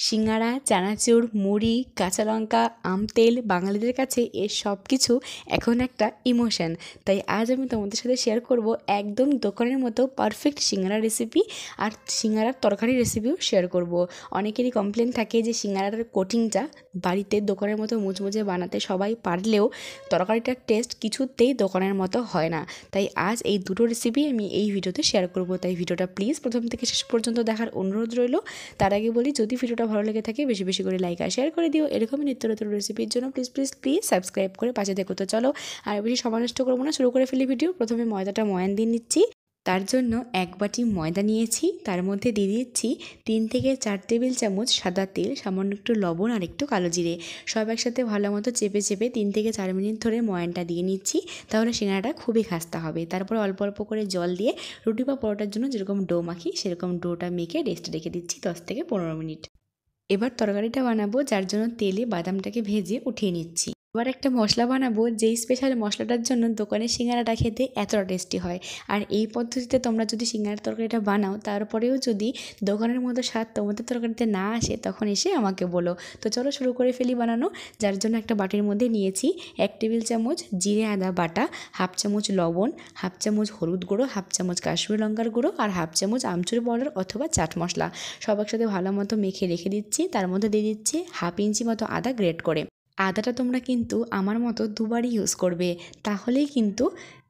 সিঙ্গারা, চানাচুর, মুড়ি, কাঁচা লঙ্কা, আম তেল বাঙালিদের কাছে এর সব কিছু এখন একটা ইমোশন। তাই আজ আমি তোমাদের সাথে শেয়ার করব একদম দোকানের মতো পারফেক্ট সিঙ্গারা রেসিপি আর সিঙ্গারার তরকারি রেসিপিও শেয়ার করব। অনেকেরই কমপ্লেন থাকে যে সিঙ্গারার কোটিংটা বাড়িতে দোকানের মতো মুচমুচে বানাতে সবাই পারলেও তরকারিটার টেস্ট কিছুতেই দোকানের মতো হয় না। তাই আজ এই দুটো রেসিপি আমি এই ভিডিওতে শেয়ার করব। তাই ভিডিওটা প্লিজ প্রথম থেকে শেষ পর্যন্ত দেখার অনুরোধ রইল। তার আগে বলি, যদি ভিডিওটা ভালো লেগে থাকে বেশি বেশি করে লাইক আর শেয়ার করে দিও। এরকমই নিত্য নতুন রেসিপির জন্য প্লিজ প্লিজ প্লিজ সাবস্ক্রাইব করে পাশে দেখো। তো চলো আর বেশি সময় নষ্ট করবো না, শুরু করে ফেলি ভিডিও। প্রথমে ময়দাটা ময়ান দিয়ে নিচ্ছি। তার জন্য 1 বাটি ময়দা নিয়েছি, তার মধ্যে দিয়ে দিচ্ছি 3 থেকে 4 টেবিল চামচ সাদা তেল, সামান্য একটু লবণ আর একটু কালো জিরে। সব একসাথে ভালো মতো চেপে চেপে 3 থেকে 4 মিনিট ধরে ময়ানটা দিয়ে নিচ্ছি, তাহলে সিঙ্গারাটা খুবই খাস্তা হবে। তারপর অল্প অল্প করে জল দিয়ে রুটি বা পরোটার জন্য যেরকম ডো মাখি সেরকম ডোটা মেখে রেস্টে রেখে দিচ্ছি 10 থেকে 15 মিনিট। এবার তরকারিটা বানাবো, যার জন্য তেলে বাদামটাকে ভেজে উঠিয়ে নিচ্ছি। এবার একটা মশলা বানাবো, যেই স্পেশাল মশলাটার জন্য দোকানের সিঙ্গারাটা খেতে এতটা টেস্টি হয়। আর এই পদ্ধতিতে তোমরা যদি সিঙ্গারার তরকারিটা বানাও, তারপরেও যদি দোকানের মতো স্বাদ তোমাদের তরকারিতে না আসে, তখন এসে আমাকে বলো। তো চলো শুরু করে ফেলি বানানো। যার জন্য একটা বাটির মধ্যে নিয়েছি 1 টেবিল চামচ জিরে আদা বাটা, হাফ চামচ লবণ, হাফ চামচ হলুদ গুঁড়ো, হাফ চামচ কাশ্মীরি লঙ্কার গুঁড়ো আর হাফ চামচ আমচুর পাউডার অথবা চাট মশলা। সব একসাথে ভালো মতো মেখে রেখে দিচ্ছি। তার মধ্যে দিয়ে দিচ্ছি হাফ ইঞ্চি মতো আদা গ্রেট করে। আদাটা তোমরা কিন্তু আমার মতো দুবারই ইউজ করবে, তাহলেই কিন্তু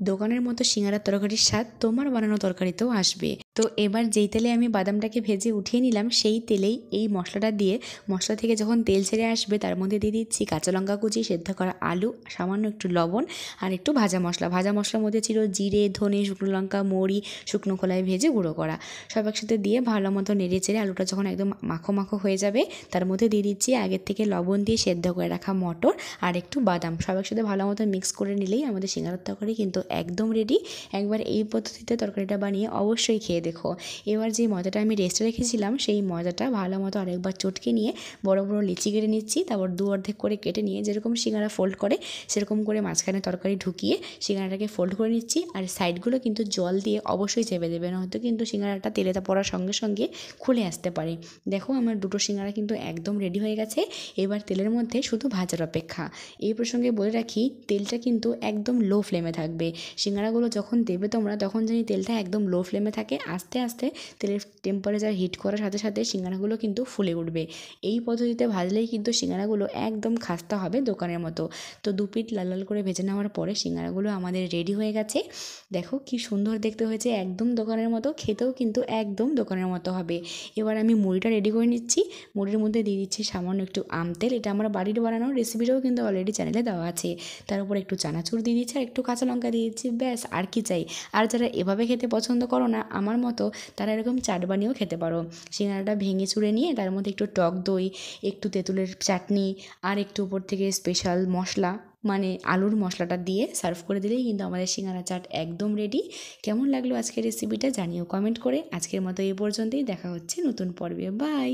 দোকানের মতো সিঙ্গারার তরকারির স্বাদ তোমার বানানো তরকারিতেও আসবে। তো এবার যেই তেলে আমি বাদামটাকে ভেজে উঠিয়ে নিলাম, সেই তেলেই এই মশলাটা দিয়ে মশলা থেকে যখন তেল ছেড়ে আসবে, তার মধ্যে দিয়ে দিচ্ছি কাঁচা লঙ্কা কুচি, সেদ্ধ করা আলু, সামান্য একটু লবণ আর একটু ভাজা মশলা। ভাজা মশলার মধ্যে ছিল জিরে, ধনে, শুকনো লঙ্কা, মৌরি শুকনো খোলায় ভেজে গুঁড়ো করা। সব একসাথে দিয়ে ভালো মতো নেড়ে চেড়ে আলুটা যখন একদম মাখো মাখো হয়ে যাবে, তার মধ্যে দিয়ে দিচ্ছি আগের থেকে লবণ দিয়ে সেদ্ধ করে রাখা মটর আর একটু বাদাম। সব একসাথে ভালো মতো মিক্স করে নিলেই আমাদের সিঙ্গারার তরকারি কিন্তু একদম রেডি। একবার এই পদ্ধতিতে তরকারিটা বানিয়ে অবশ্যই খেয়ে দেখো। এবার যে ময়দাটা আমি রেস্টে রেখেছিলাম, সেই ময়দাটা ভালো মতো আরেকবার চটকে নিয়ে বড় বড় লিচি কেটে নিচ্ছি। তারপর দু অর্ধেক করে কেটে নিয়ে যেরকম সিঙ্গারা ফোল্ড করে সেরকম করে মাঝখানে তরকারি ঢুকিয়ে সিঙ্গারাটাকে ফোল্ড করে নিচ্ছি। আর সাইডগুলো কিন্তু জল দিয়ে অবশ্যই চেপে দেবে, নয়তো কিন্তু সিঙ্গারাটা তেলেতে পড়ার সঙ্গে সঙ্গে খুলে আসতে পারে। দেখো আমার দুটো সিঙ্গারা কিন্তু একদম রেডি হয়ে গেছে। এবার তেলের মধ্যে শুধু ভাজার অপেক্ষা। এই প্রসঙ্গে বলে রাখি, তেলটা কিন্তু একদম লো ফ্লেমে থাকবে। সিঙ্গারাগুলো যখন দেবে তোমরা, তখন জানি তেলটা একদম লো ফ্লেমে থাকে। আস্তে আস্তে তেলের টেম্পারেচার হিট করার সাথে সাথে সিঙ্গারাগুলো কিন্তু ফুলে উঠবে। এই পদ্ধতিতে ভাজলেই কিন্তু সিঙ্গারাগুলো একদম খাস্তা হবে দোকানের মতো। তো 2 পিঠ লাল লাল করে ভেজে নেওয়ার পরে সিঙ্গারাগুলো আমাদের রেডি হয়ে গেছে। দেখো কি সুন্দর দেখতে হয়েছে, একদম দোকানের মতো, খেতেও কিন্তু একদম দোকানের মতো হবে। এবার আমি মুড়িটা রেডি করে নিচ্ছি। মুড়ির মধ্যে দিয়ে দিচ্ছি সামান্য একটু আম তেল। এটা আমার বাড়ির বানানো, রেসিপিটাও কিন্তু অলরেডি চ্যানেলে দেওয়া আছে। তার উপর একটু চানাচুর দিয়ে দিচ্ছি আর একটু কাঁচা লঙ্কা দিয়ে দিচ্ছি, ব্যাস আর কি চাই। আর যারা এভাবে খেতে পছন্দ করো না আমার মতো, তারা এরকম চাট বানিয়েও খেতে পারো। সিঙ্গারাটা ভেঙে চুড়ে নিয়ে তার মধ্যে একটু টক দই, একটু তেঁতুলের চাটনি আর একটু উপর থেকে স্পেশাল মশলা মানে আলুর মশলাটা দিয়ে সার্ভ করে দিলেই কিন্তু আমাদের সিঙ্গারা চাট একদম রেডি। কেমন লাগলো আজকের রেসিপিটা জানিও কমেন্ট করে। আজকের মতো এই পর্যন্তই, দেখা হচ্ছে নতুন পর্বে। বাই।